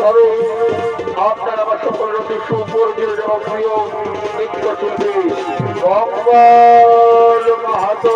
হবে আপনার আমার সকলের অতি সুপরিচিত জনপ্রিয় নৃত্যশিল্পী কম্বল মাহাতো।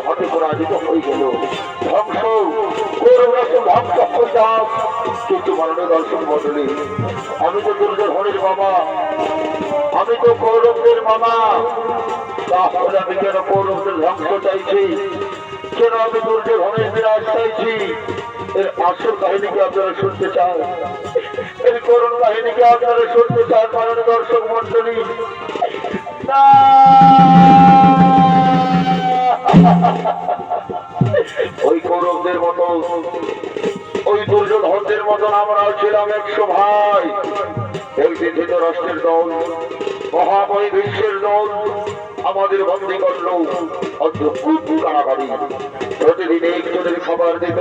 হাতে পরাজিত হয়ে গেল ধ্বংস ধ্বংস কিন্তু মাননীয় দর্শক মন্ডলী, আমি তো দুর্যোধনের মামা, আমি তো কৌরবদের মামা, তাহলে আমি কেন কৌরবদের ধ্বংস চাইছি, কেন আমি দুর্যোধনের বিনাশ চাইছি? এর আসল কাহিনীকে আপনারা শুনতে চান, এর করুণ কাহিনীকে আপনারা শুনতে চান মাননীয় দর্শক মন্ডলী? না, ওই কৌরবদের মতো, ওই দুর্যোধনদের মতন আমরাও ছিলাম 100 ভাই। একদিন ধৃতরাষ্ট্রের দল, মহাময়ী বিশ্বের দল আমাদের বন্দী করলো কারাগারি। প্রতিদিন একজনের খাবার দিত,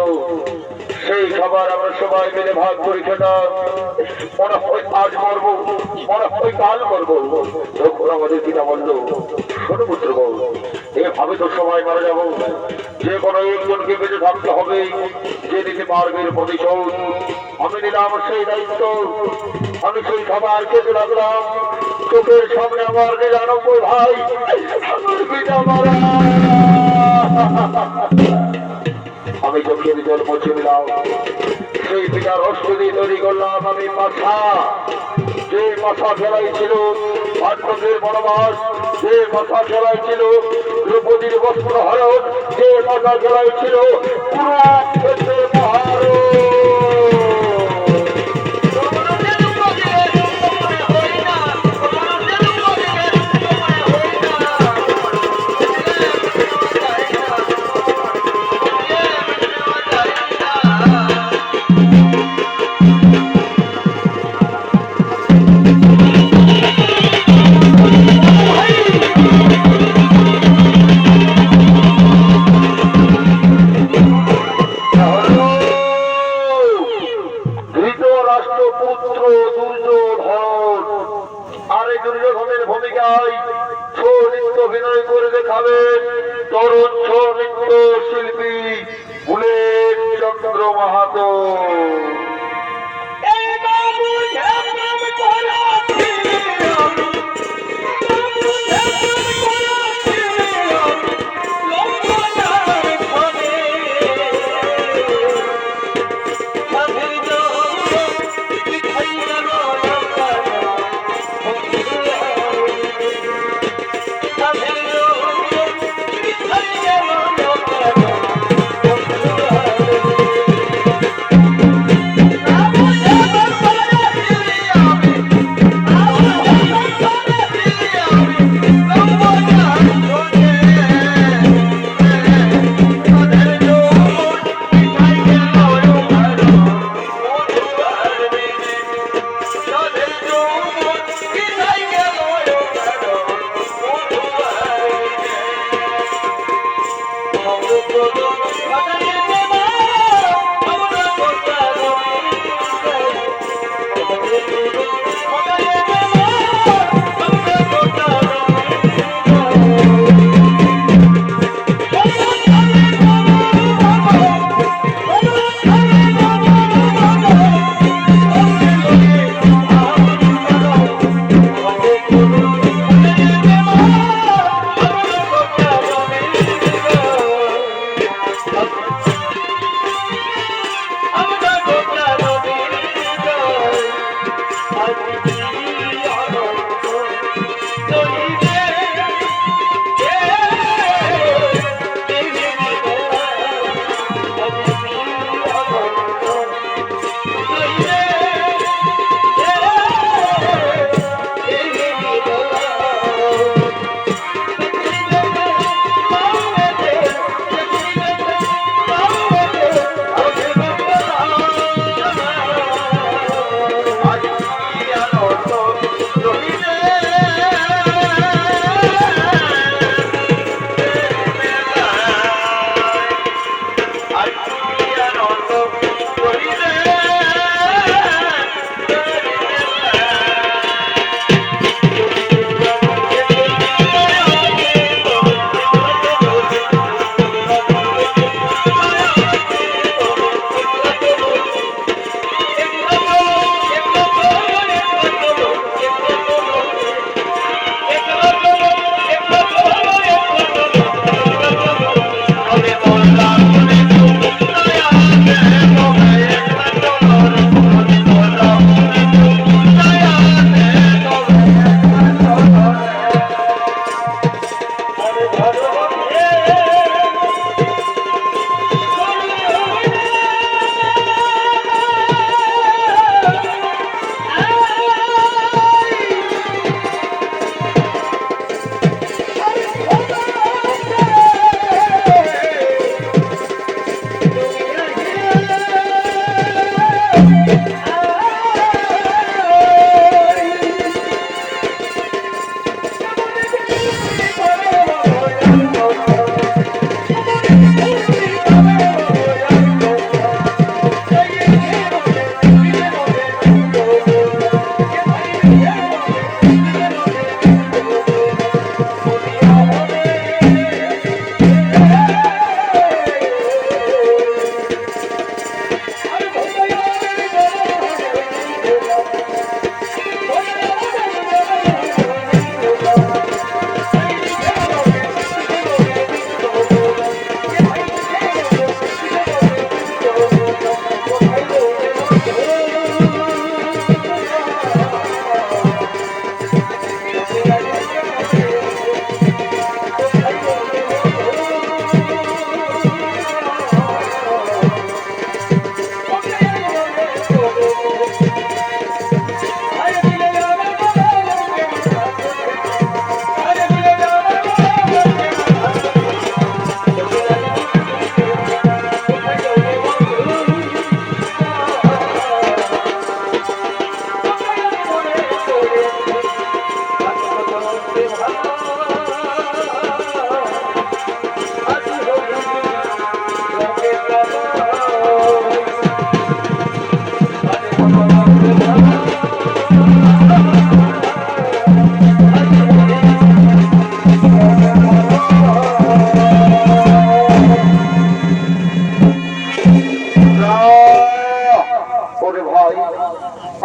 সেই খাবার আমরা সবাই মিলে ভাগ করে খেতাম। মনে হয় আজ মরবো, মনে হয় কাল মরবো। তখন আমাদের পিতা বলল, শোনো পুত্র, এভাবে তো সবাই মারা যাবো, যে কোনো একজনকে বেঁচে থাকতে হবে, যে দিকে মারবের প্রতিশোধ। আমি নিলাম সেই দায়িত্ব, আমি সেই খাবার খেতে লাগলাম। চোখের সামনে আমার 99 ভাই, আমার পিতা মারা। আমি চোখের জল মুছে দিলাম, সেই পিতার অস্ত্র দিয়ে তৈরি করলাম আমি মাথা। যে মাথা খেলাই ছিল পাণ্ডবদের বনবাস, যে মাথা খেলাই ছিল দ্রৌপদীর বস্ত্র হরণ, যে মাথা খেলাই ছিল কুরুক্ষেত্রের মহারণ। তরুণ নৃত্য শিল্পী বুলেট চন্দ্র মাহাতো।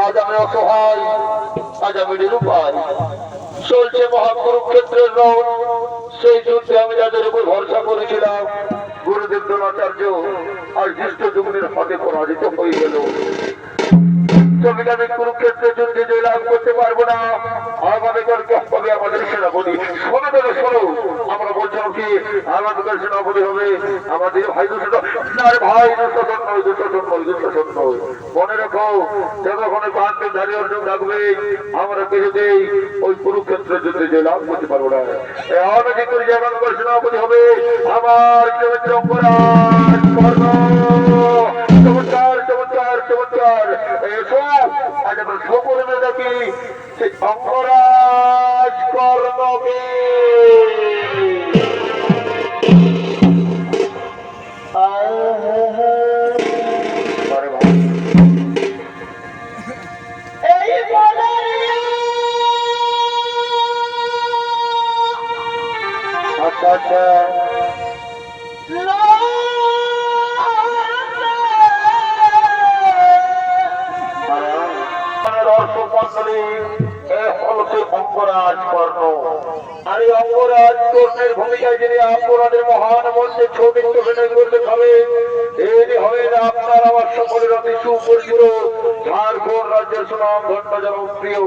আজ আমি অসহায়, আজ আমি নিরুপায়। চলছে মহাকুরুক্ষেত্রের রণ। সেই যুদ্ধে আমি যাদের উপর ভরসা করেছিলাম, গুরুদেব দ্রোণাচার্য আর জ্যেষ্ঠ যুগের হাতে পরাজিত হয়ে গেল। আমি কুরুক্ষেত্রের যুদ্ধে জয়লাভ করতে পারবো না। আগামীকালকে হবে আমাদের সেনাপতি। শোনো তবে শোনো, আমরা বলছিলাম কি আগামীকাল সেনাপতি হবে আমাদের ভাই দুশোজন। ভাই দুশোজন নয়, দুশোজন নয়, দুশোজন নয়। মনে রেখো, যতক্ষণ পাঁচজন ধারী অর্জুন থাকবে, আমরা কিছুতেই ওই কুরুক্ষেত্রের যুদ্ধে জয়লাভ করতে পারবো না। আমি ঠিক করি যে আগামীকাল সেনাপতি হবে আমার অঙ্গরাজ কর্ণ। চমৎকার চমৎকার চমৎকার। এসো আজ আমরা সকলে দেখি সেই অঙ্গরাজ কর্ণকে। আচ্ছা আচ্ছা অঙ্গরাজ কর্ণ। আর এই অঙ্গরাজ কর্ণের ভূমিকায় যিনি আপনাদের মহান মধ্যে ছবি অভিনয় করতে হবে, এটি হবেন আপনার আমার সকলের অতি সুপরিচিত ঝাড়খণ্ড রাজ্যের সুনাম ধন্য জনপ্রিয়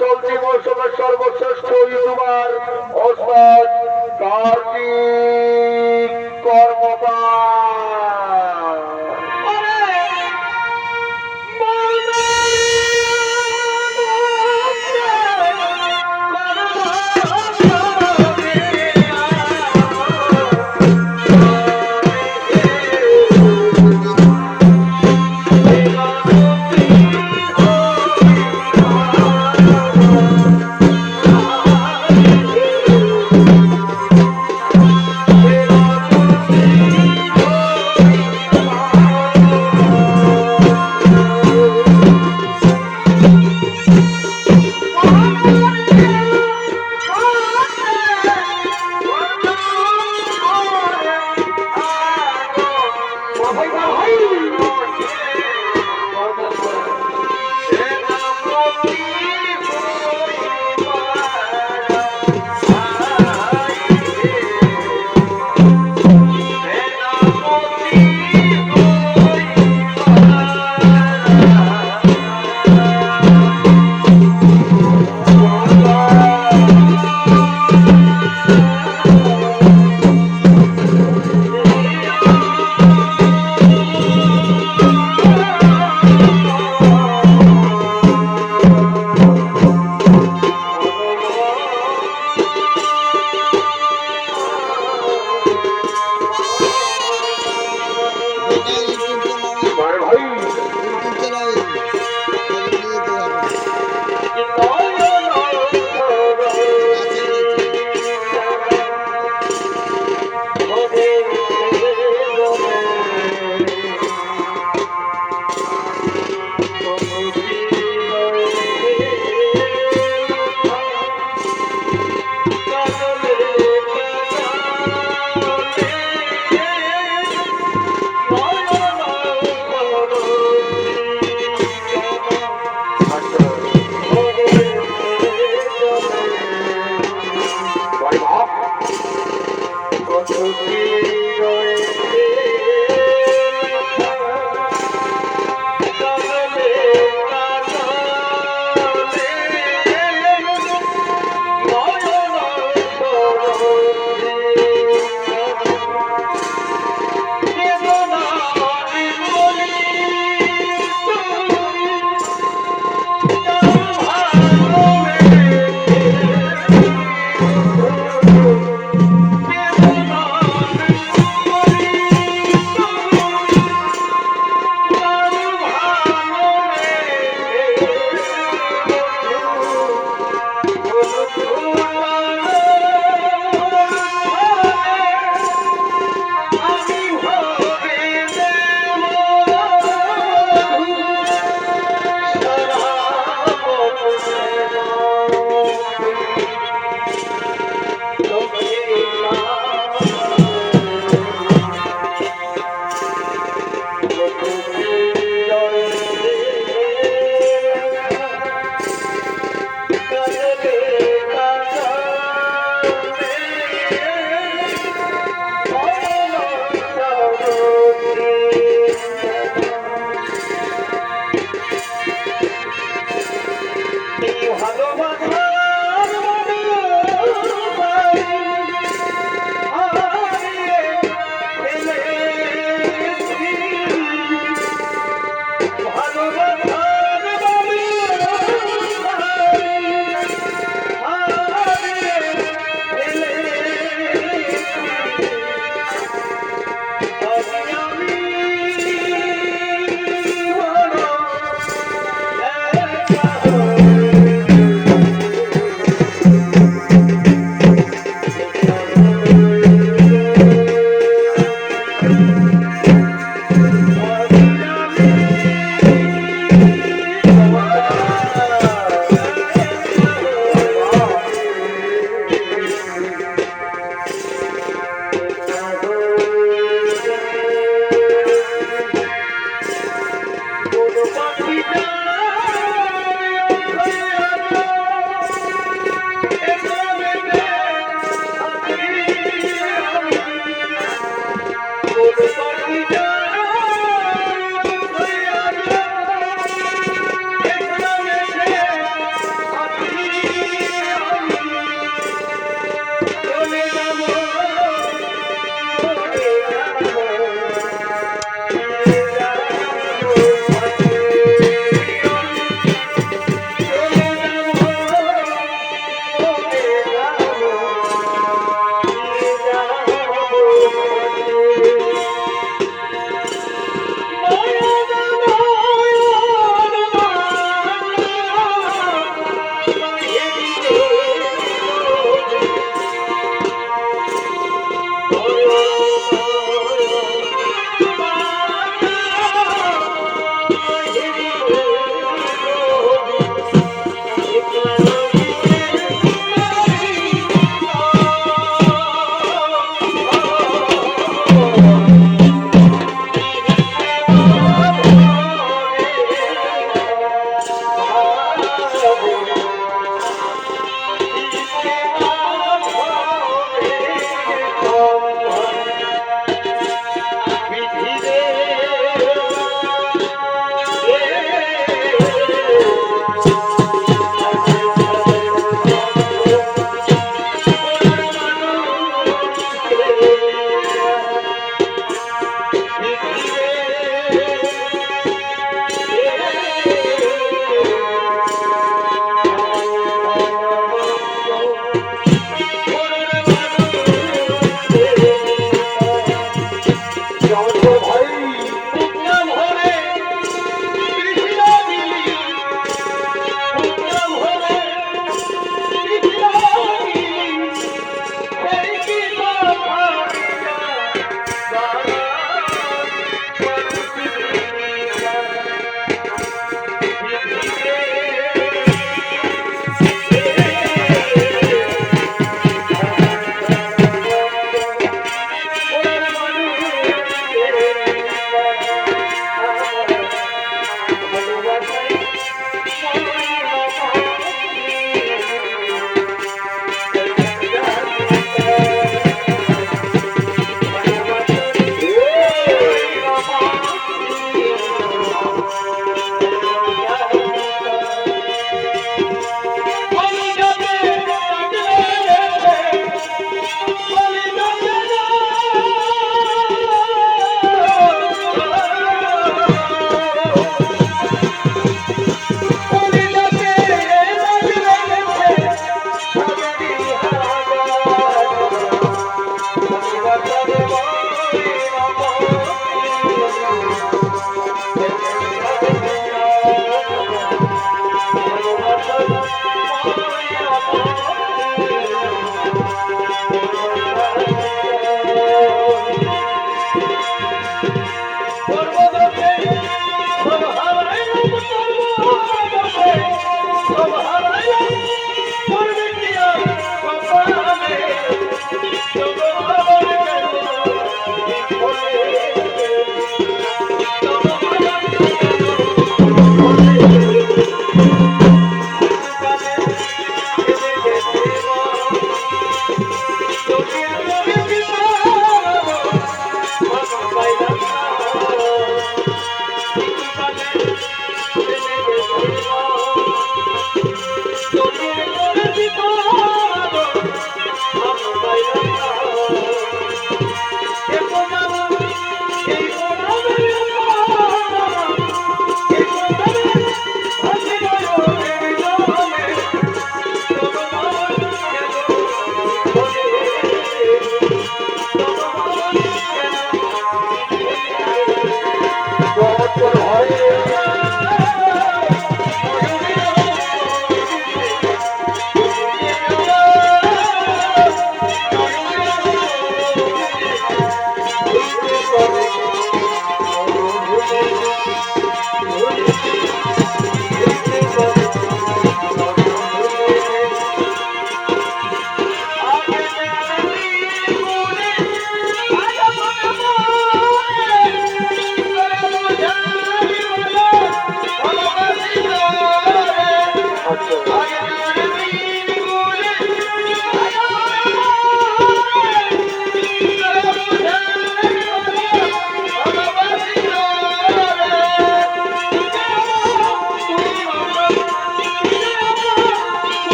চলতি মৌসুমের সর্বশ্রেষ্ঠ ইউটিউবার ওস্তাদ কার্তিক কর্মকার।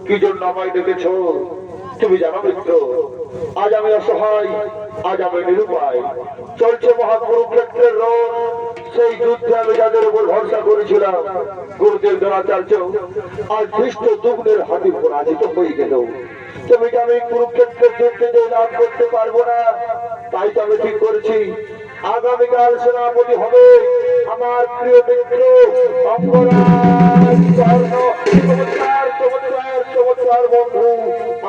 কি জন্য আমায় ডেকেছ তুমি জানো মিত্র? আজ আমি অসহায়, আজ আমি নিরুপায়। চলছে মহাকুরুক্ষেত্রের রণ। সেই যুদ্ধে আমি যাদের উপর ভরসা করেছিলাম, গুরুদের দ্বারা চালছ, আজ খ্রিস্ট দুগ্নের হাতে পরাজিত হয়ে গেল। তুমি যে আমি কুরুক্ষেত্রের যুদ্ধে যে লাভ করতে পারবো না, তাই তো আমি ঠিক করেছি আগামীকাল সেনাপতি হবে আমার প্রিয় মিত্র অঙ্গরাজ কর্ণ। চমৎকার বন্ধু,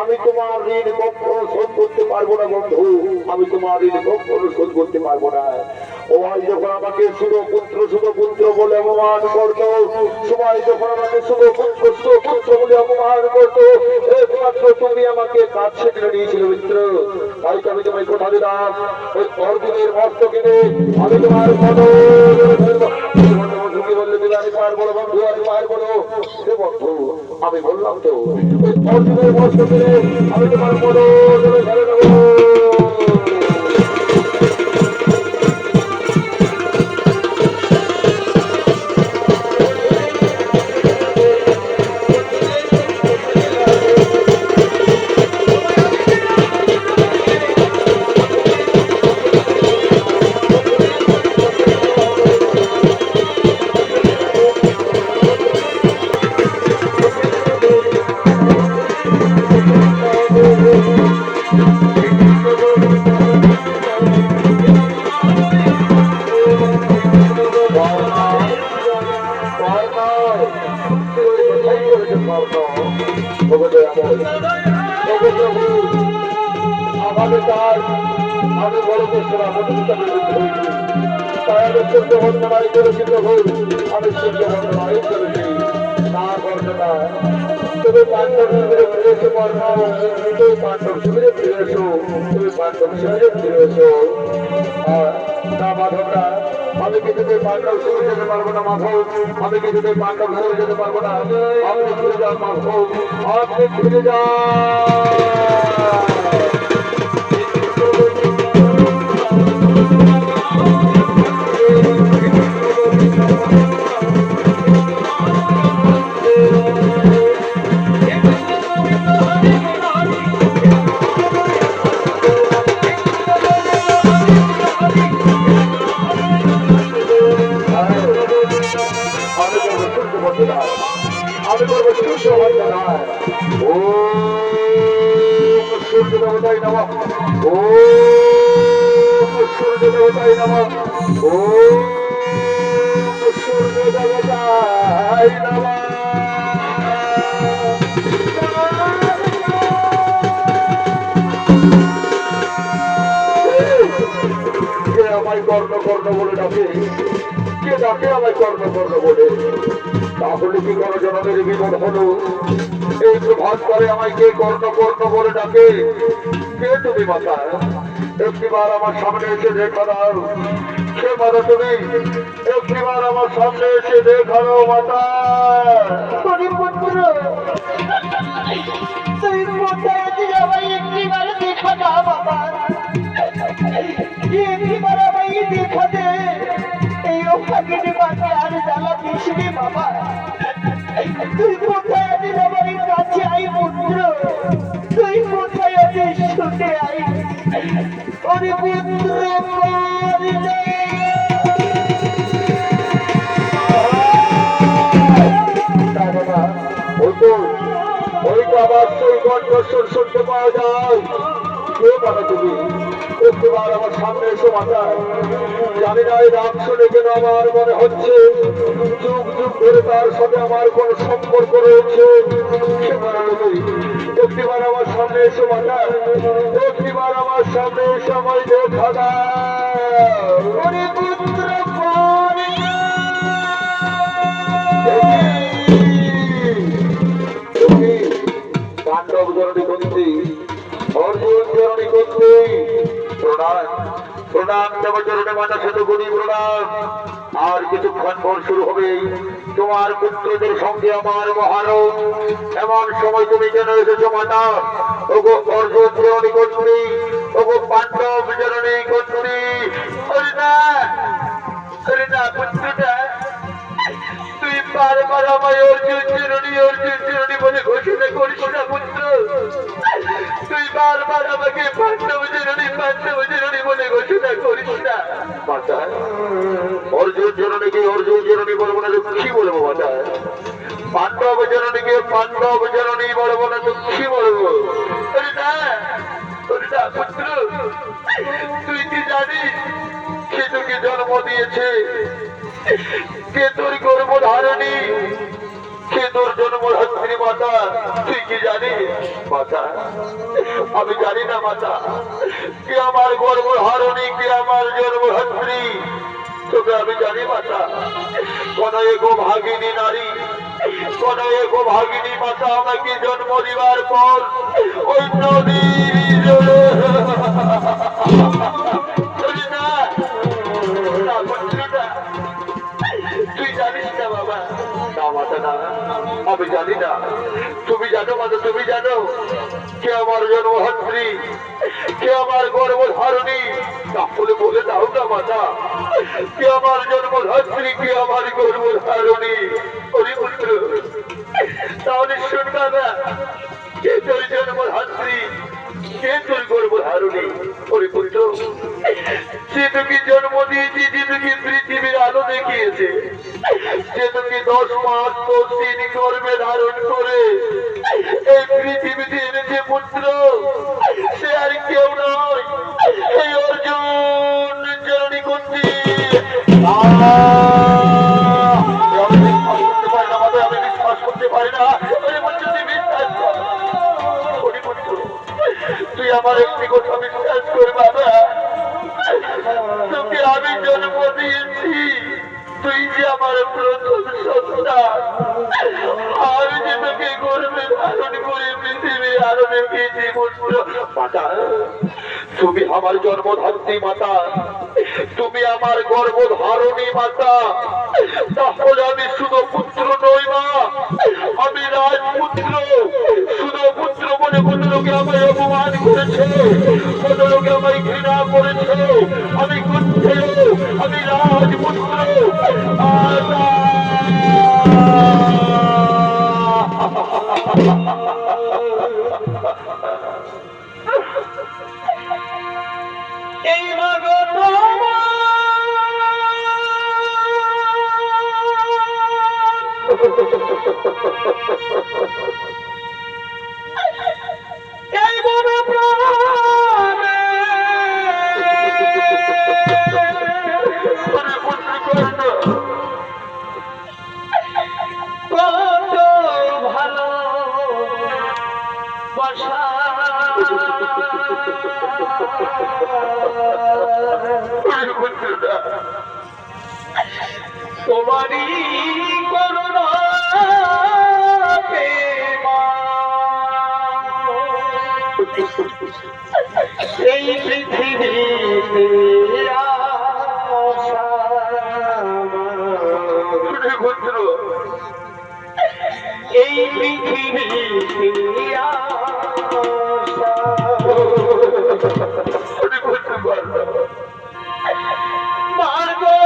আমি তোমার ঋণ কখনো শোধ করতে পারবো না বন্ধু, আমি তোমার ঋণ কখনো শোধ করতে পারবো না। ও ভাই যখন আমাকে শুধু পুত্র বলে অপমান করতো, সবাই যখন আমাকে শুধু পুত্র বলে অপমান করতো, একমাত্র তুমি আমাকে কাছে টেনে নিয়েছিল মিত্র। তাই তো আমি তোমায় কথা দিলাম, ওই অর্জুনের মস্ত কিনে আমি তোমার বলো আমি বললাম তো অর্জুনের মস্ত কিনে আমি তোমার বলো ধরে নেবো। আমি বড় সেনাপতি হিসাবে তাই আমি সূর্য বন্দনায় করেছি প্রভু, আমি সূর্য বন্দনায় করেছি। না ঘটনা তুমি পাণ্ডব শিবিরে ফিরে এসো কর্ণ, তুমি পাণ্ডব শিবিরে ফিরে এসো, তুমি পাণ্ডব শিবিরে ফিরে এসো। না মাধবরা, আমি কিছুতে পাণ্ডব শিবিরে যেতে পারবো না মাধব, আমি কিছুতে পাণ্ডব শিবিরে যেতে পারবো না। আপনি ফিরে যান মাধব, আপনি ফিরে যান। আমি করবো সূর্য বন্দনায়। ও সূর্য দেবতাই নমঃ, ও সূর্য দেবতাই নমঃ, ও সূর্য দেবতাই নমঃ। কে আমায় কর্ণ কর্ণ বলে ডাকে, কে ডাকে আমায় কর্ণ কর্ণ বলে? তাহলে কি কোনো জনদের বিপদ হলো? এই প্রভাত করে আমায় কে কর্ণ কর্ণ বলে ডাকে? কে তুমি মাতা? একটিবার আমার সামনে এসে দেখা দাও। সে মাতা তুমি, একটিবার আমার সামনে এসে দেখানো মাতা। তুমি কোথায় আছিস আমায় একটিবার দেখা দাও বাবা, একটিবার আমায় দেখা দে। এই রক্ষাকে বাঁচে আর জ্বালা দিস রে বাবা। তুই কোথায় আছিস আমার কাছে আই পুত্র। ওই তো আবার সেই কণ্ঠস্বর শুনতে পাওয়া যায়। কে বাবা তুমি? একটিবার আমার সামনে এসো মাতা। জানি না এই নাম শুনে কেন আমার মনে হচ্ছে যুগ যুগ ধরে তার সাথে আমার কোন সম্পর্ক রয়েছে। একটিবার আমার সামনে এসো মাতা, একটিবার আমার সামনে এসে আমায় দেখা দাও। ওরে পুত্র পরে পাণ্ডব জননী কুন্তি, অর্জুন জননী কুন্তি, প্রণাম প্রণাম দেবচরণে মাতা শতগুণী প্রণাম। আর কিছুক্ষণ পর শুরু হবে তোমার পুত্রদের সঙ্গে আমার মহারণ। এমন সময় তুমি কেন এসেছো মাতা? ওগো অর্জুন জননী কুন্তি, ওগো পাণ্ডব জননী কুন্তি। হরিনা হরিনা পুত্রটা, তুই বারবার আমায় অর্জুন জননী বলে ঘোষণা করিস না পুত্র। তুই বারবার আমাকে পাণ্ডব জননী বলে ঘোষণা করিস না মাতা। অর্জুন জননী বলবো না তো কি বলবো মাতা? পাণ্ডব জননীকে পাণ্ডব জননী বলবো না তো কি বলবো? পুত্র, তুই কি জানিস সে তোকে জন্ম দিয়েছে? কে তোর গর্ভধারিণী? কে তোর জন্মধাত্রী মাতা? তুই কি জানিস মাতা? আমি জানি না মাতা। কে আমার গর্ভধারিণী, কে আমার জন্মধাত্রী তোকে আমি জানি মাতা। কোন এক ভাগিনী নারী, কোন এক ভাগিনী মাতা আমাকে জন্ম দিবার পর ওই নদীর জলে তুই জানিস না বাবা? না মাতা না, আমি জানি না। তুমি জানো মাতা, তুমি জানো কে আমার জন্মধাত্রী, কে আমার গর্ভধারিণী? তাহলে বলে দাও না মাতা, কে আমার জন্মধাত্রী, কে আমার গর্ভধারিণী? ওরে পুত্র, তাহলে শুন বাবা, কে তোর জন্মধাত্রী, কে তোর গর্ভধারিণী? ওরে পুত্র, সে তোকে জন্ম দিয়েছে, যে তোকে পৃথিবীর আলো দেখিয়েছে, যে তোকে 10 মাস 10 দিন গর্ভে ধারণ করে এই পৃথিবীতে এনেছে পুত্র, সে আর কেউ নয়, এই অর্জুন জননী কুন্তি। আমি বিশ্বাস করতে পারি না। তুই আমার একটি কথা বিশ্বাস কর বাবা, তোকে আমি জন্ম দিয়েছি, তুই যে আমার প্রথম সন্তান। আমি যে তোকে গর্ভে ধারণ করে পৃথিবীর আলো দেখিয়েছি পুত্র। মাতা, তুমি আমার জন্মধাত্রী মাতা, তুমি আমার গর্ভধারণী মাতা। তাহলে আমি শুধু পুত্র নই মা, আমি রাজপুত্র। শুধু পুত্র বলে কত লোকে আমায় অপমান করেছে, কত লোকে আমায় ঘৃণা করেছে। আমি কুন্তেয়, আমি রাজপুত্র। এই মাগো এই বড় প্রাণে কত ভালো বাসা তোমারই করুণা এই পৃথিবীতে আসা এই পৃথিবীতে আসা মাগো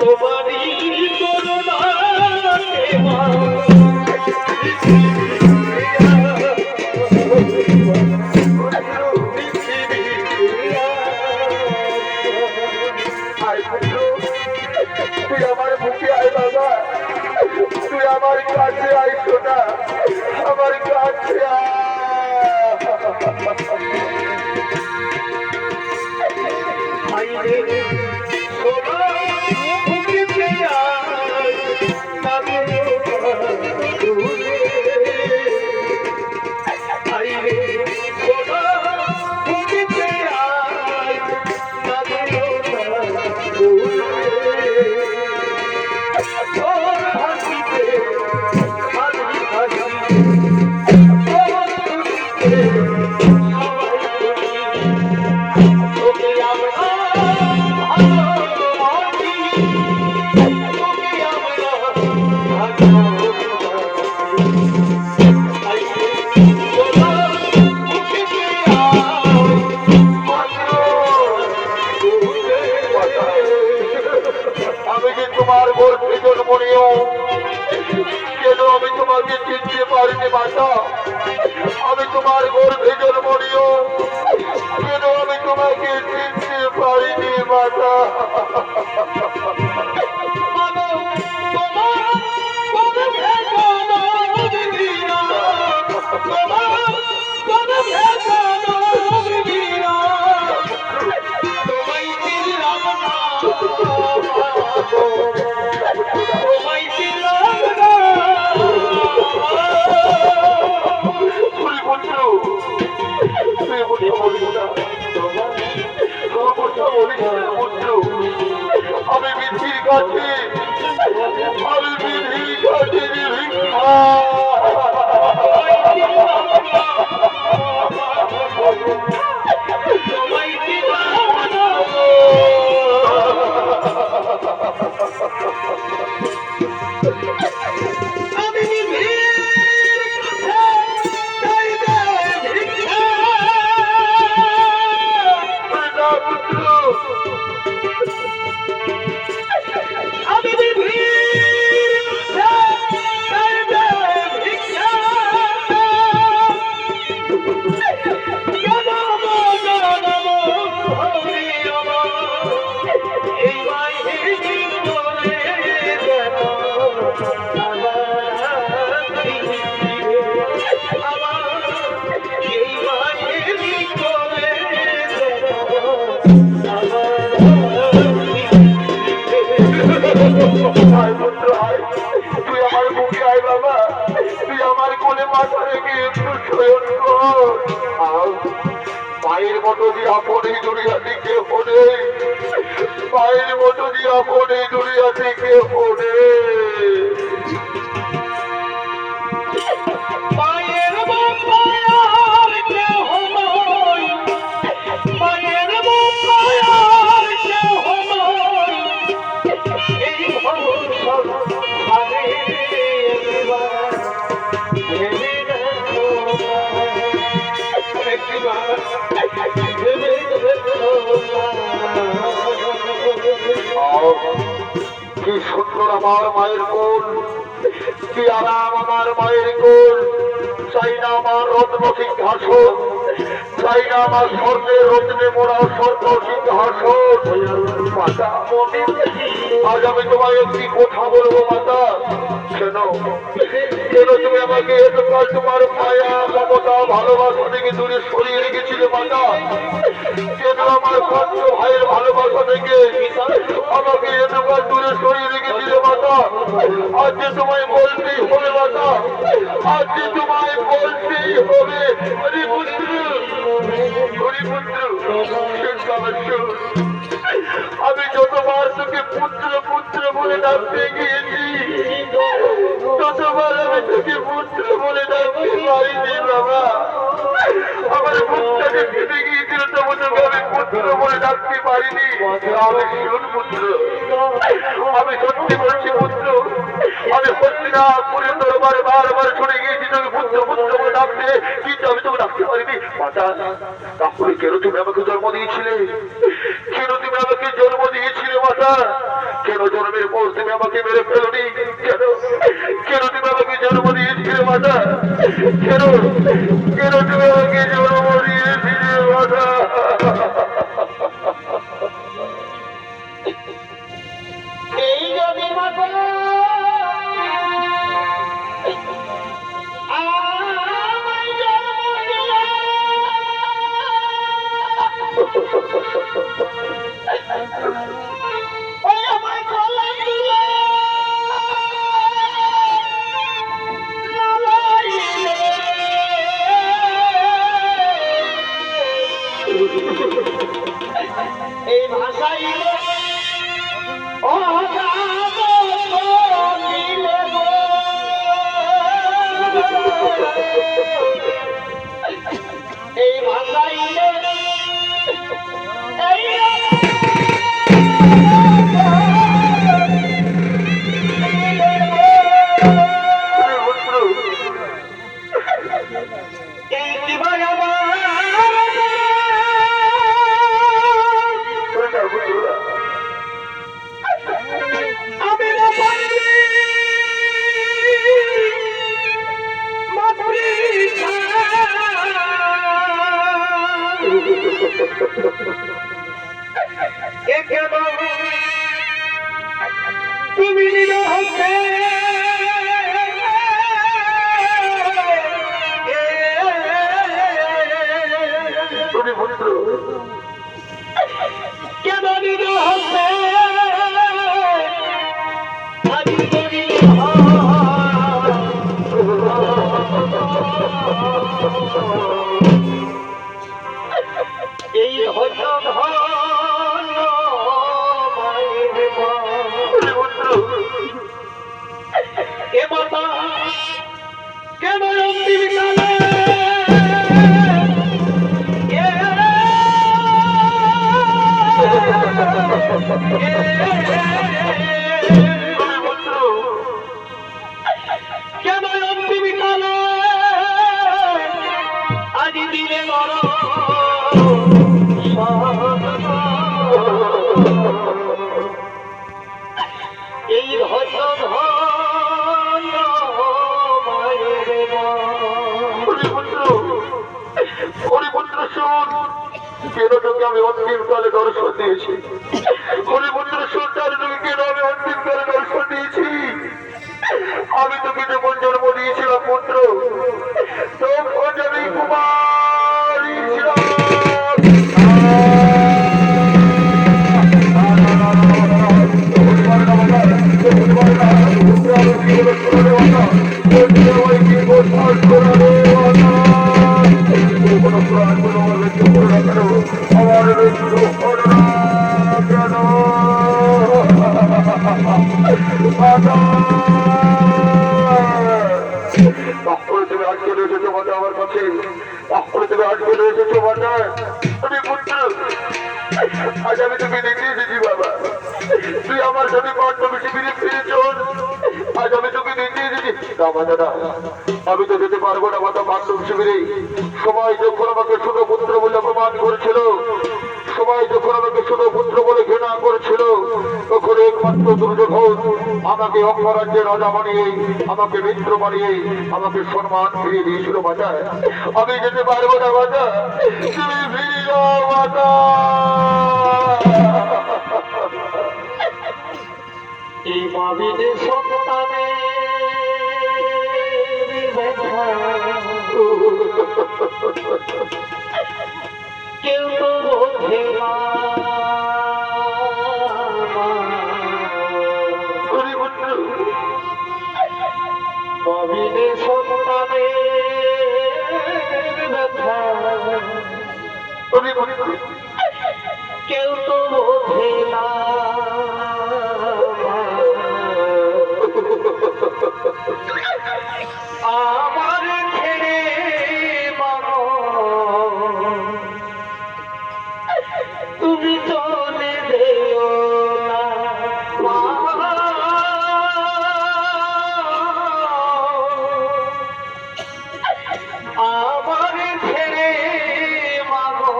তোমারই করুণাতে মা তুই আমার বুকে আয় বাবা, তুই আমার কাছে আয় সোনা, আমার কাছে আমি কি তোমার গর্ভে জন্ম নিও কেন আমি তোমাকে চিনতে পারিনি মাতা, আমি তোমার গর্ভে জন্ম নিও কেন আমি তোমাকে চিনতে পারিনি মাতা। আমি বিধির কাছে তুই আমার বুকে আয় বাবা, তুই আমার কোলে মাথা রেখে একটু শয়ন কর। পায়ের মতো দিয়ে আপনে দুনিয়াতে কেউ নেই, পায়ের মতো দিয়ে আপনে দুনিয়াতে কেউ নেই। কি সুন্দর আমার মায়ের কোল, কি আরাম আমার মায়ের কোল, চাই না আমার রত্ন সিংহাসন, চাই না আমার স্বর্ণের রত্নে মোড়া স্বর্ণ সিংহাসন। মাতা আজ আমি তোমায় একটি কথা বলবো মাতা, কেন কেন তুমি আমাকে এতকাল তোমার মায়া মমতা ভালোবাসা থেকে দূরে সরিয়ে রেখেছিলে মাতা, কেন আমার কষ্ট ভাইয়ের ভালোবাসা থেকে আমাকে এতকাল দূরে সরিয়ে রেখেছিলে মাতা। আজ যে তোমায় বলতেই হবে মাতা, আজ যে তোমায় বলতেই হবে। হরিপুত্র হরিপুত্র আমি যতবার তোকে পুত্র পুত্র বলে ডাকতে গিয়েছি ততবার আমি তোকে পুত্র বলে ডাকতে পারিনি বাবা। আমার পুত্রকে ফেটে গিয়েছিল তবু তোকে আমি পুত্র বলে ডাকতে পারিনি। আমি শুন পুত্র, আমি সত্যি বলছি পুত্র, আমি হস্তিনাপুরের দরবারে বারবার শুনে গিয়েছি তোকে পুত্র পুত্র বলে ডাকতে, কিন্তু আমি তোকে ডাকতে পারিনি মাতা। তাহলে কেন তুমি আমাকে জন্ম দিয়েছিলে, কেন তুমি আমাকে জন্ম দিয়েছিলে মাতা, কেন কেন জন্মের পর তুমি আমাকে মেরে ফেলোনি? কেন কেন তুমি আমাকে জন্ম দিয়েছিলে মাতা? কেন কেন তুমি আমাকে জন্ম দিয়েছিলে মাতা? এই যদি মাতা আমায় জন্ম দিলে, ওই আমায় কলম দিলে, লালাইলে, এই ভাষাইলে ও এই ভাষাইলে এই জীবন আমি না পারি তুমি নিরহতে কেন নিরহতে এই হইল ধন্য মায়ের মা। এ মাতা কেন অন্তিম কালে কেন অন্তিম কালে আজ দিলে বড় এই হইল ধন্য মায়ের মা। হরিপুত্র শোন, কেন তোকে আমি অন্তিম কালে দর্শন দিয়েছি? হরিপুত্র শোন, তার তোকে কেন আমি অন্তিম কালে দর্শন দিয়েছি? আমি তোকে যখন জন্ম দিয়েছিলাম পুত্র, তখন আমি কুমারী ছিলাম। তুমি আজকে এসেছো মাতা আমার কাছে, তুমি আজকে এসেছো মাতা। তুমি পুত্র, আজ আমি তোকে দেখে এসেছি বাবা। তুই আমার সাথে পাঠ্যমি শিবিরে ফিরে চল। আজ আমি তোকে দেখে এসেছি। না মাতা না, আমি তো যেতে পারবো না মাতা পাঠ্যমি শিবিরে। সবাই যখন আমাকে ছোট পুত্র বলে অপমান করেছিল, সবাই যখন আমাকে ছোট পুত্র বলে ঘৃণা করেছিল, তখন একমাত্র দুর্যোধন আমাকে অঙ্গরাজ্যের রাজা বানিয়ে, আমাকে মিত্র বানিয়ে, আমাকে সম্মান ফিরিয়ে দিয়েছিল মাতা। আমি যেতে পারবো না মাতা, তুমি ফিরে যাও মাতা। এই মাবিনে সন্তানে কেউ তো বোঝে না, মাবিনে সন্তানে কেউ তো বোঝে না। আমার ছেড়ে মানো তুমি চলে যেও না মা। আমার ছেড়ে মানো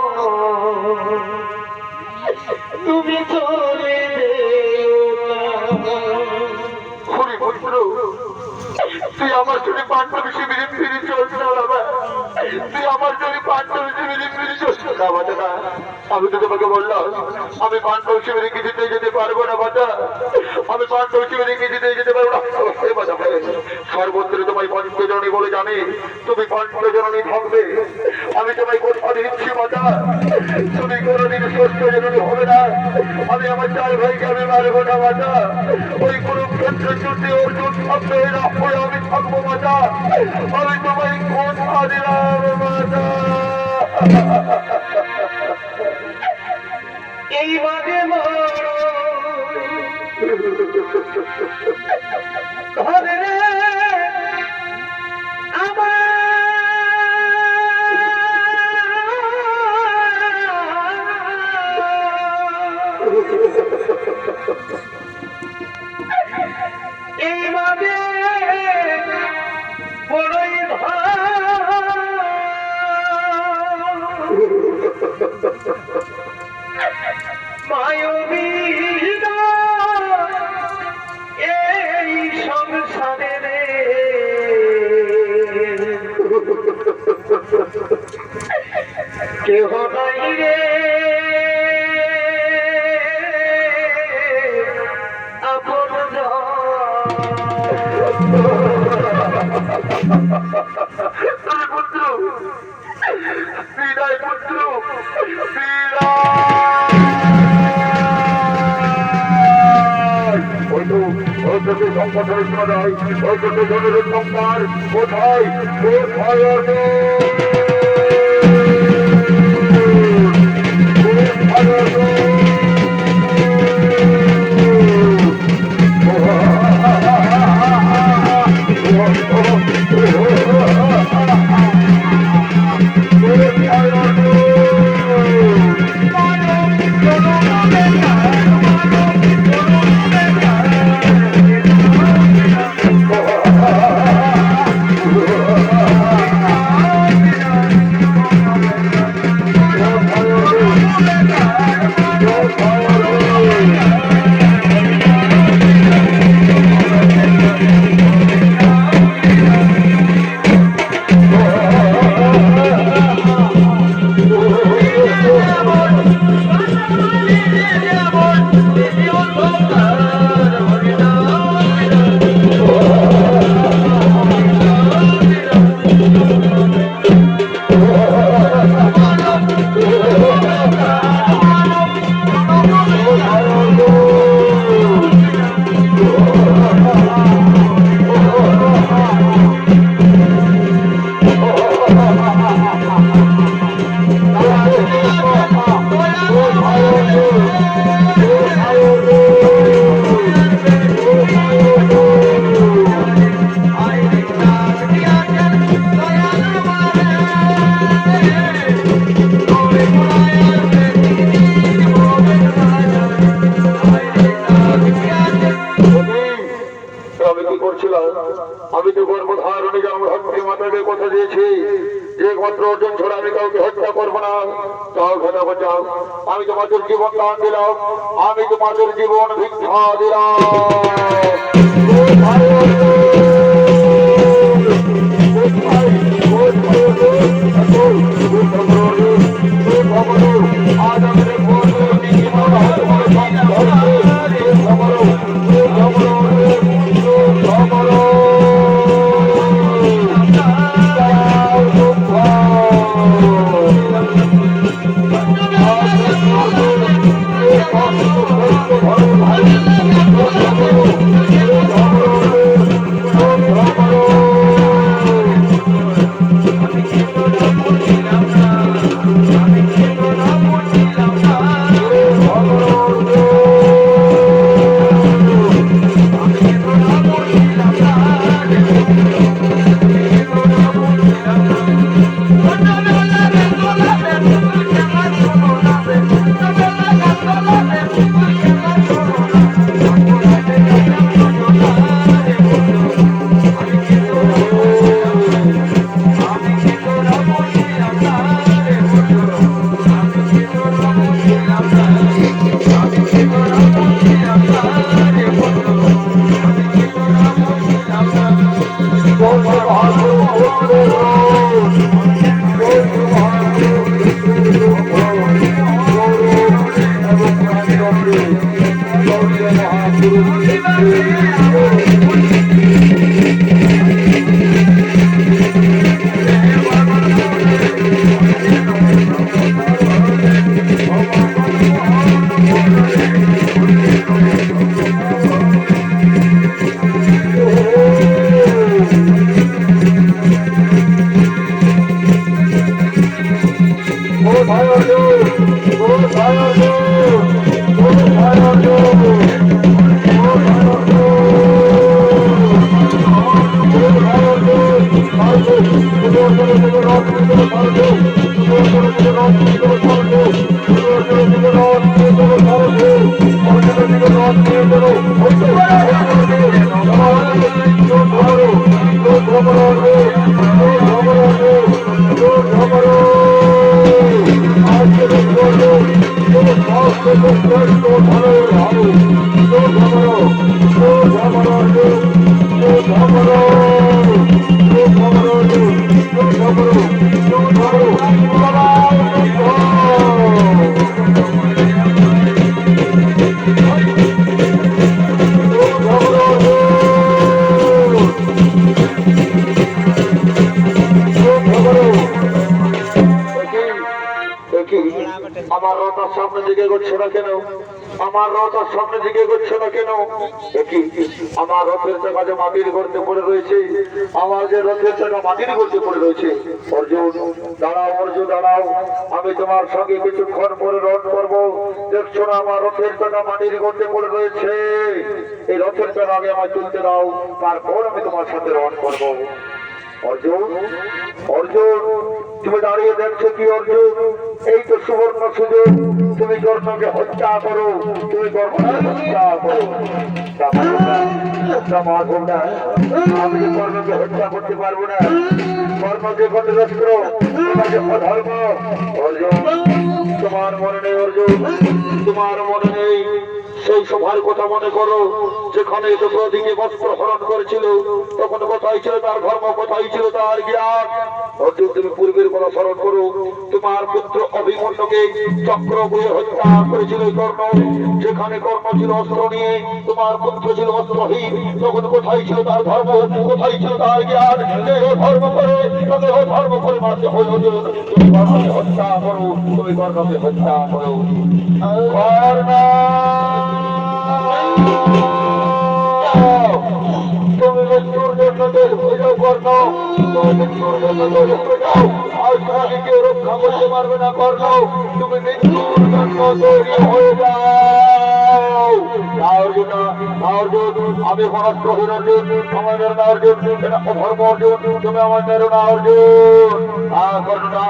তুমি চলে যেও না। পুত্র, তুই আমার জন্য পাণ্ডব শিবিরে ফিরে চলছ না বাবা, তুই আমার জন্য পাণ্ডব শিবিরে ফিরে চলছ না বাবা না। আমি তো তোমাকে বললাম আমি পাণ্ডব শিবিরে কিছুতেই যেতে পারবো না বাবা, আমি পাণ্ডব শিবিরে কিছুতেই যেতে পারবো না। সর্বত্র তোমায় পঞ্চজননী বলে জানি, তুমি পঞ্চজননী থাকবে। আমি তোমায় কথা দিচ্ছি বাবা, তুমি কোনোদিন ষষ্ঠ জননী হবে না। আমি আমার চার ভাইকে আমি মারবো না বাবা, ওই কুরুক্ষেত্র যুদ্ধে অর্জুন থাকবে না হয়ে আমি থাকবো বাবা, আমি তোমায় কথা দিলাম বাবা। এইভাবে ঘরে এইভাবে বড়ই মায়বী এই সংসারে রে কেহ নাই রে আপন পুত্র বিদায়, পুত্র সংগঠনের সদাই ওই জনের সংসার কোথায় কোথায় আমি তো গর্ভধারণী জন্মধর্মী মাতাকে কথা দিয়েছি যে একমাত্র অর্জুন ছাড়া আমি কাউকে হত্যা করবো না। তাও কথা বলছাও, আমি তোমাদের জীবন দান দিলাম, আমি তোমাদের জীবন ভিক্ষা দিলাম। আজ আমাদের আমার রথের সামনে দিকে করছে না কেন? আমার রথের সামনে দিকে করছে না কেন? দেখি আমার রথের চাকা যে মাটির গর্তে পড়ে রয়েছে, আমার যে রথের চাকা মাটির গর্তে পড়ে রয়েছে। অর্জুন দাঁড়াও, অর্জুন দাঁড়াও, আমি তোমার সঙ্গে কিছুক্ষণ পরে রথ করবো। দেখছো না আমার রথের চাকা মাটির গর্তে পড়ে রয়েছে? এই রথের চাকা আগে আমায় তুলতে দাও, তারপর আমি তোমার সাথে রথ করবো। অর্জুন, অর্জুন তুমি দাঁড়িয়ে দেখছো কি অর্জুন? এই তো সুবর্ণ সুযোগ, তুমি কর্ণকে হত্যা করো, তুমি কর্ণকে হত্যা করো। আমি যে কর্ণকে হত্যা করতে পারবো না, কর্ণ যে কণ্ঠস্ত্র, অধর্ম। অর্জুন তোমার মনে নেই, অর্জুন তোমার মনে নেই সেই সভার কথা মনে করো, যেখানে দ্রৌপদীকে বস্ত্র হরণ করেছিল, তখন কোথায় ছিল তার ধর্ম, কোথায় ছিল তার জ্ঞান? অর্জুন তুমি পূর্বের কথা স্মরণ করো, তোমার পুত্র অভিমন্যুকে চক্র বয়ে হত্যা করেছিল কর্ণ, যেখানে কর্ণ ছিল অস্ত্র নিয়ে, তোমার পুত্র ছিল অস্ত্রহীন, তখন কোথায় ছিল তার ধর্ম, কোথায় ছিল তার জ্ঞান? দেহ ধর্ম করে, দেহ ধর্ম করে মারতে হয় অর্জুন। তুমি কর্ণকে হত্যা করো, তুমি কর্ণকে হত্যা করো। কর্ণ তুমি মৃত্যুর জন্য তৈরি হয়ে যাও, কর্ণ তুমি মৃত্যুর জন্য তৈরি হয়ে যাও। আর তোমাকে কেউ রক্ষা করতে পারবে না কর্ণ, তুমি মৃত্যুর জন্য তৈরি হয়ে যাও। অর্জুন, অর্জুন আমি পরাস্ত্রহীন অর্জুন, আমার মেরো না অর্জুন, এটা অধর্ম অর্জুন, তুমি আমার মেরো না অর্জুন। কর্ণটা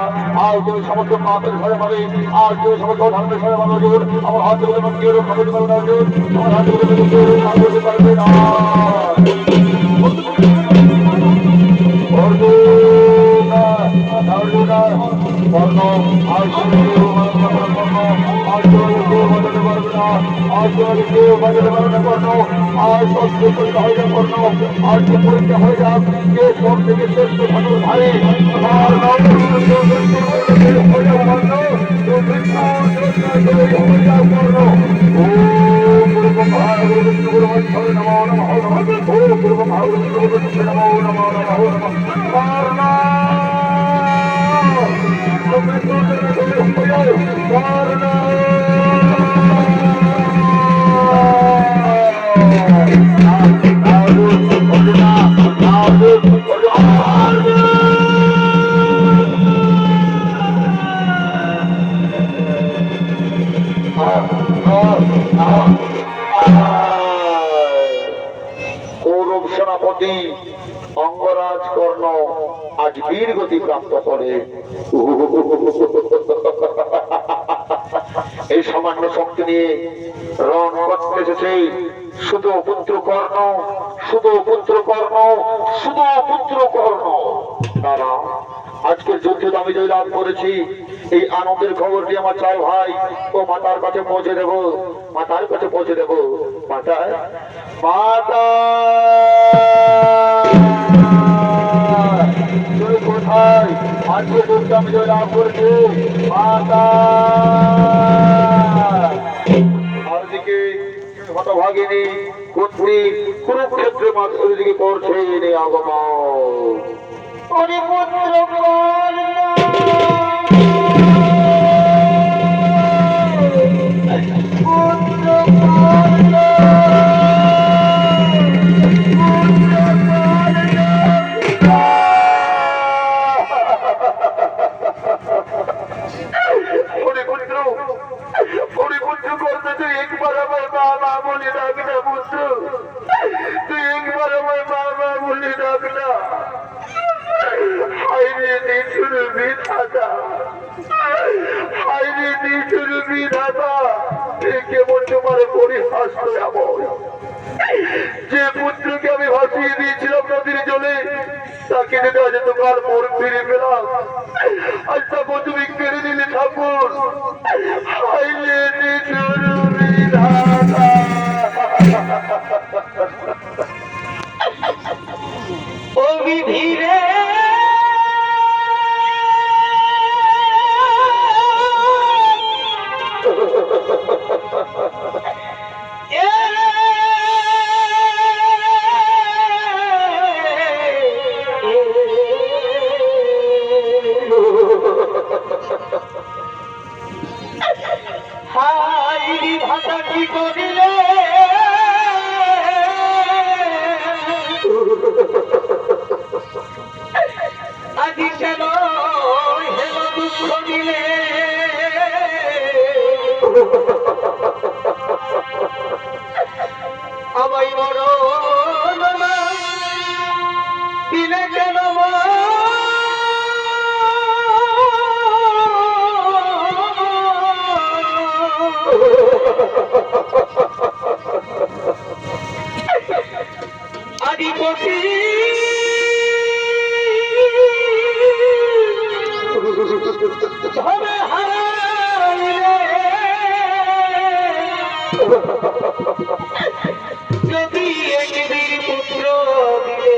আর তুমি সমস্ত পাপের ঘরে পাবে, আর তুমি সমস্ত ধর্মের ঘরে পাবে অর্জুন। আমার হাত ধরে কেউ রক্ষা করতে পারবে না অর্জুন, আমার হাত ধরে কেউ রক্ষা করতে পারবে না। কৌরব সেনাপতি অঙ্গরাজ কর্ণ আজ বীর গতি প্রাপ্ত করে। এই সামান্য শক্তি নিয়ে রণ করতে এসেছে শুধু পুত্র কর্ণ, শুধু পুত্র কর্ণ, শুধু পুত্র কর্ণ। তারা আজকের যুদ্ধে আমি জয়লাভ করেছি, এই আনন্দের খবরটি আমার চাই ভাই ও মাতার কাছে পৌঁছে দেব, মাতার কাছে পৌঁছে দেব। মাতা, মাতা তুই কোথায়? আজকের যুদ্ধে আমি জয়লাভ করেছি, মাতা। আর দিকে হতভাগিনী পুত্রী কুরুক্ষেত্রে মাতৃ দিকে করছে আগমন। ওরে পুত্র কর্ণ, পুত্র কর্ণ, তুই একবার আমার মা মা বলে ডাক না পুত্র, তুই একবার আমার মা মা বলে ডাক না। হাইরে নিঠুর বিধাতা, হাইরে নিঠুর বিধাতা, কেমন তোমার পরিহাস তো এমন, যে পুত্রকে আমি ভাসিয়ে দিয়েছিলাম নদীর জলে, তাকে যদি আজ তোমার মোর ফিরে পেলাম, আজ তাকে তুমি কেড়ে নিলে ঠাকুর। হাইলে ও বিধিরে হাইরি ভাষা কি করিলে আজি কেন হেল দুঃখ দিলে আমায় বড় দিলে কেন আদিপতি ধরে হারাইলে যদি একদিন পুত্র দিলে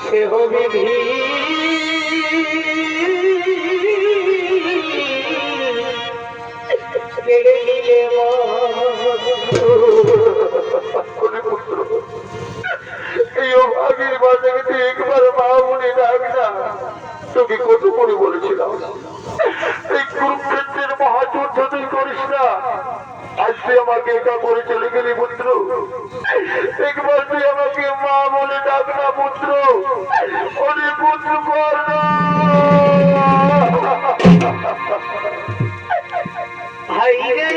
সে হবে কেড়ে নিলে এই অভাগীর বাজারে তুই একবার মা বলে ডাক না। তোকে কত করে বলেছিলাম এই কুরুক্ষেত্রের মহাযুদ্ধ তুই করিস না। আজ তুই আমাকে একা করে চলে গেলি পুত্র, একবার তুই আমাকে মা বলে ডাক না পুত্র। ওরে পুত্র কর না। ভাই রে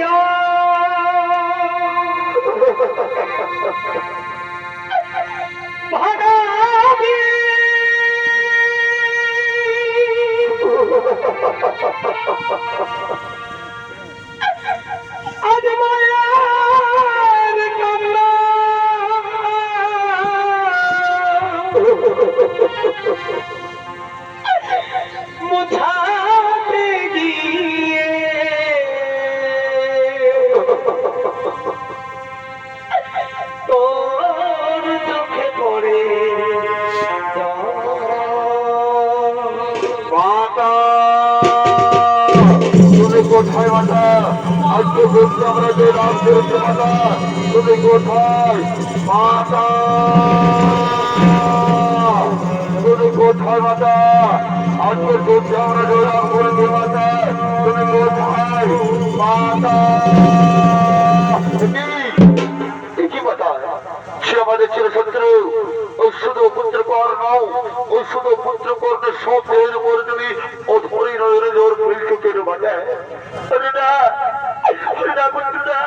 ভাগাবি আজ মায়ার কান্না মুছাতে গিয়ে তোর চোখে পড়ে মাতা তুমি কোথায় মাতা? আজকে বলছি আমরা যে রাত করেছি মাতা, তুমি কোথায় মাতা? তুমি কোথায় মাতা? আজকে বলছি আমরা যে রাত করেছি মাতা, তুমি কোথায় মাতা? কি মাতা? সে আমাদের ছিল শত্রু। ওই শুধু পুত্র কর্ণ, ওই শুধু পুত্র কর্ণের সবের উপর তুমি অধরি নজরে জোর ফেলছো কেন বাজায়? আরে না, আরে না পুত্র না,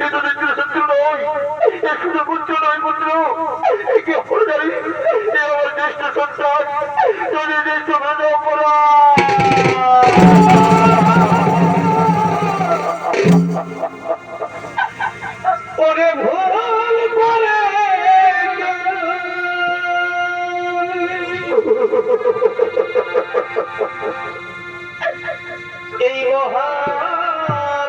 এ তো ছিল শত্রু নয়, এ শুধু পুত্র নয় পুত্র, একে হরে জানি এ আমার জ্যেষ্ঠ সন্তান, যদি জ্যেষ্ঠ ভেদপরা। ওরে ভুল করে এই মহাযুদ্ধে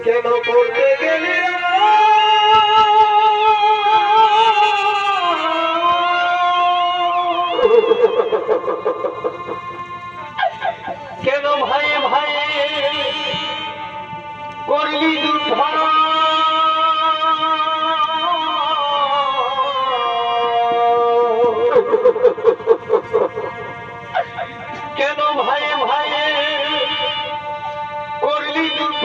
কেন করতে গেলে কেন ভাই ভাই করলি যুদ্ধ কেন ভাই ভাই করলি যুদ্ধ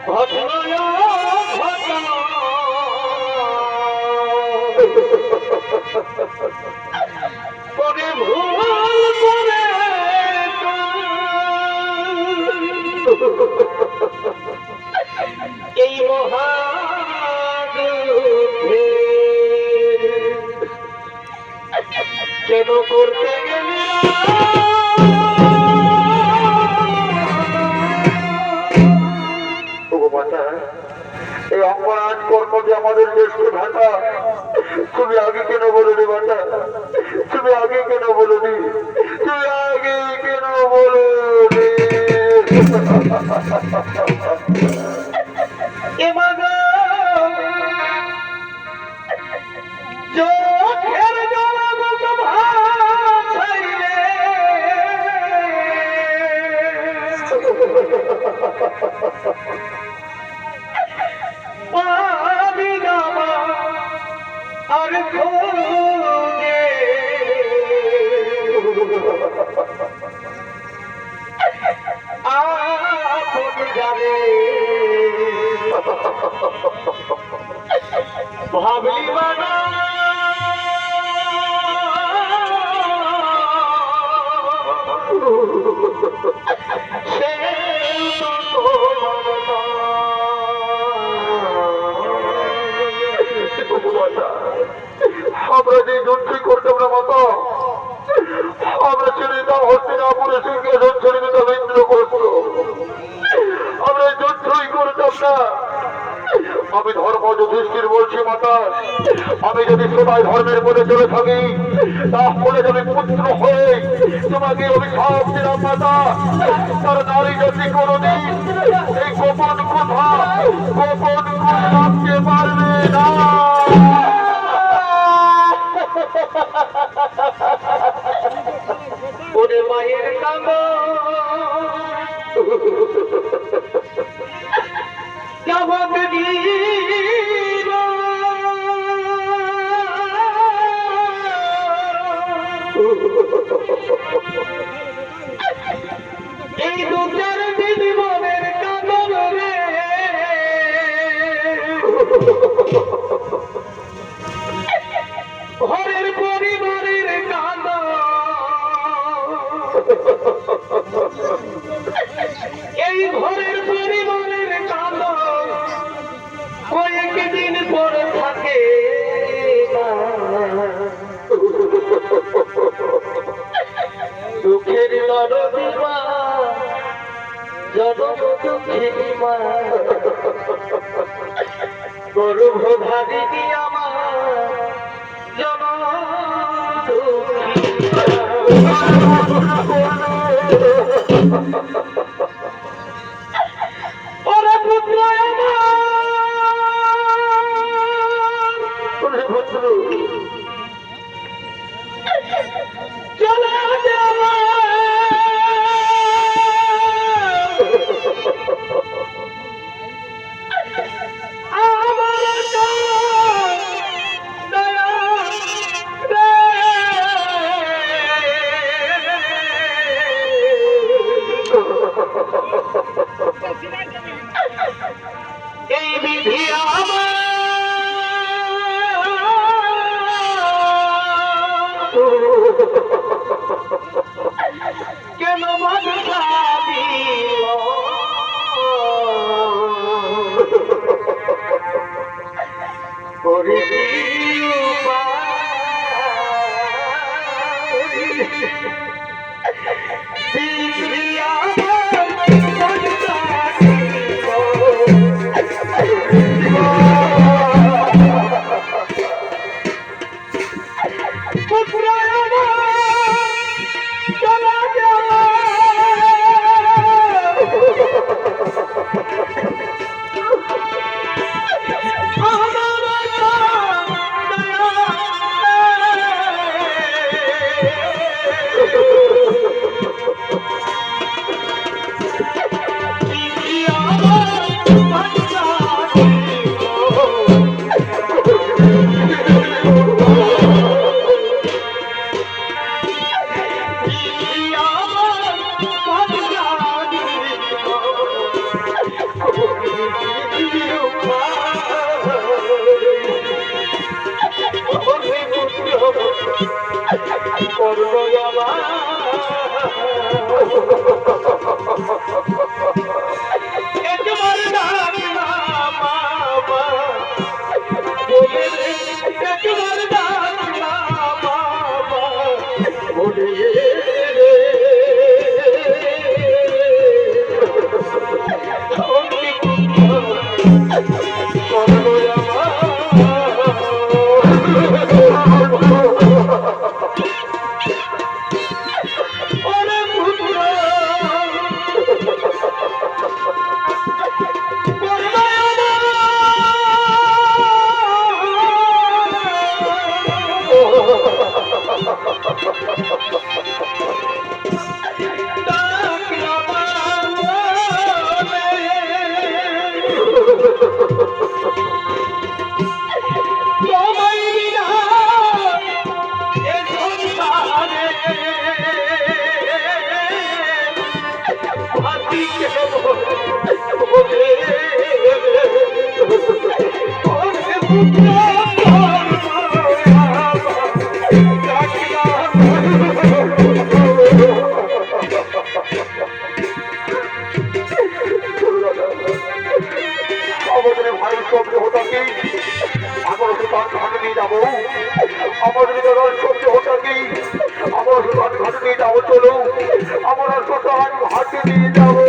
ঘটনা ঘটনা করে ভুল করে কেন করতে গেলি ওগো মাতা, এই অপরাধ কর্ম যে আমাদের দেশকে ভাতা, তুমি আগে কেন বলনি মাতা? তুমি আগে কেন বলনি? তুমি আগে কেন বলনি? চোখের জল ভাসাইলে পাবি না মা আর খোঁজে আপন জানে ভাবলি বানা সে তো তোমার না। আমরা যে যুদ্ধই করতাম না মাতা, আমরা ছেড়ে দাও হস্তিনাপুরের সিংহাসন ছেড়ে দিতাম ইন্দ্রপ্রস্থ, আমরা যুদ্ধই করতাম না। আমি ধর্ম যুধিষ্ঠির বলছি মাতা, আমি যদি সবাই ধর্মের পথে চলে থাকি তাহলে আমি পুত্র হয়ে তোমাকে অভিশাপ দিলাম মাতা। তার নারী জাতি কোনদিন এই গোপন কথা ভাবতে পারবে না। ওরে মায়ের কান্দ জগৎ গীত এই দু চার দিন মনের কাঁদন রে ঘরের পরিবারের কাঁদন এই ঘরের পরিবারের কাঁদন কয়েকদিন পরে থাকে না। দুঃখের নরদিমা জনম দুঃখের মা গর্ভধারিণী আমার জনম দুঃখী ওরে পুত্র চলে যাওয়া আমার দয়া এই বিধি আমার কেন বাধা দিল করে একবার ডাকলাম বাবা বলে রে একবার ডাকলাম বাবা আমাদের ভাইয়ের সব দেহটাকে আমরা সুতান ঘাটে নিয়ে যাবো। আমাদের দাদার সব দেহটাকে আমরা সুতান ঘাটে নিয়ে যাবো। চলো আমরা সুতান ঘাটে নিয়ে যাবো।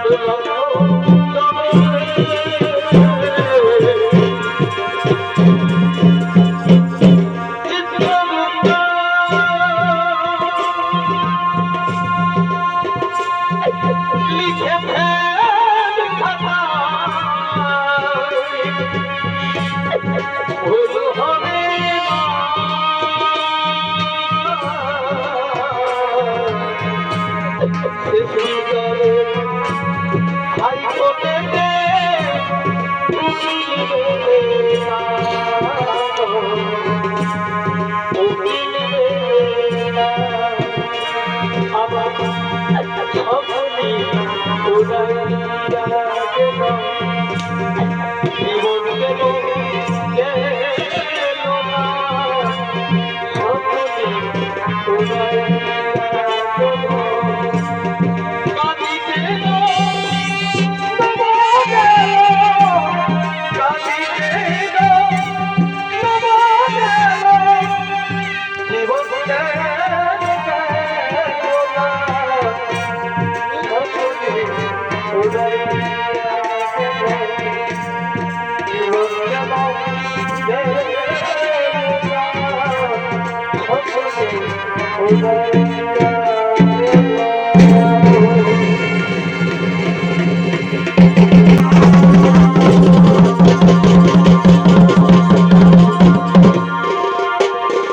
জীবন